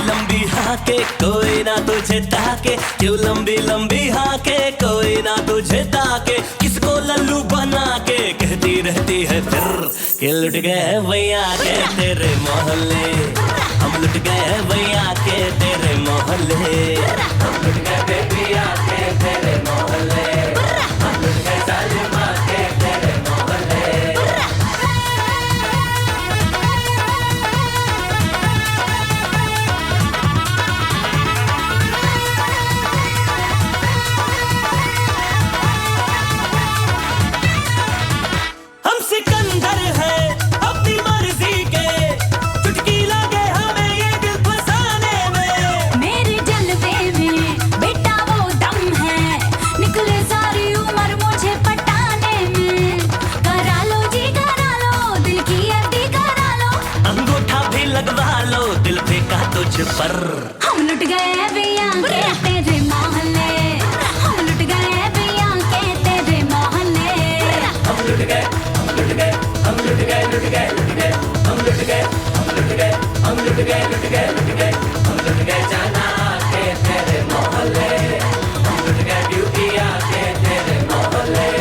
लंबी हाके कोई ना तुझे ताके, क्यों लंबी लंबी हाके कोई ना तुझे ताके। किसको लल्लू बना के कहती रहती है फिर कि लुट गए भैया के तेरे मोहल्ले, हम लुट गए भैया के तेरे मोहल्ले, हम लुट गए बेबिया के तेरे मोहल्ले, हम लुट गए सालिमा के तेरे मोहल्ले। हम सिकंदर है अपनी मर्जी के, चुटकी लगे हमें ये दिल फसाने में। मेरे जलवे में बेटा वो दम है, निकले सारी उम्र मुझे पटाने में। करा लो जी करा लो, दिल की अड्डी करा लो, अंगूठा भी लगवा लो दिल फेंका तुझ पर। हम लुट गए भैया के तेरे मोहल्ले, हम लुट गए भैया के तेरे मोहल्ले, हम लुट गए, हम लुट गए, हम लुट गए, लुट गए, लुट गए, हम लुट गए, हम लुट गए, हम लुट गए, लुट गए, लुट गए, हम लुट गए जाना के तेरे मोहल्ले, हम लुट गए ड्यूटिया के तेरे मोहल्ले।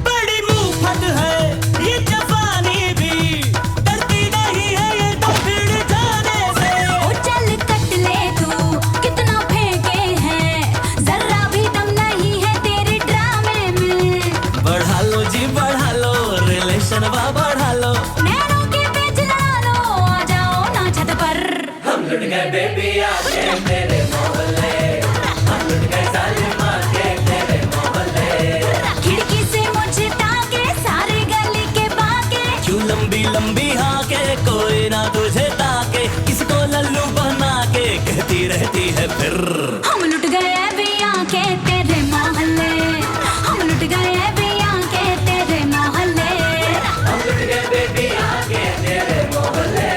बड़ी मुफ्त है ये जवानी भी, डरती नहीं है ये तो भिड़ जाने से। ओ चल कट ले तू कितना फेंके हैं, जरा भी दम नहीं है तेरे ड्रामे में। बढ़ा लो जी बढ़ा लो, रिलेशन बढ़ा लो, नैनों के पेच लड़ा लो, आ जाओ ना छत पर। हम लुट गए बेबिया के तेरे मोहल्ले, हम लुट गए सालिमा के तेरे मोहल्ले। खिड़की से मुझे ताके सारे गली के बाके, क्यों लंबी लंबी हाके कोई ना तुझे ताके, किसको लल्लू बना के कहती रहती है फिर। हम लुट गए भैया के तेरे मोहल्ले, हम लुट गए भैया के तेरे मोहल्ले, हम लुट गए बेबिया के तेरे मोहल्ले,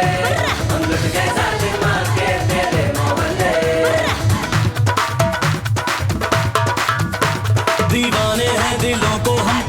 हम लुट गए सालिमा के तेरे मोहल्ले। दीवाने हैं दिलों को हम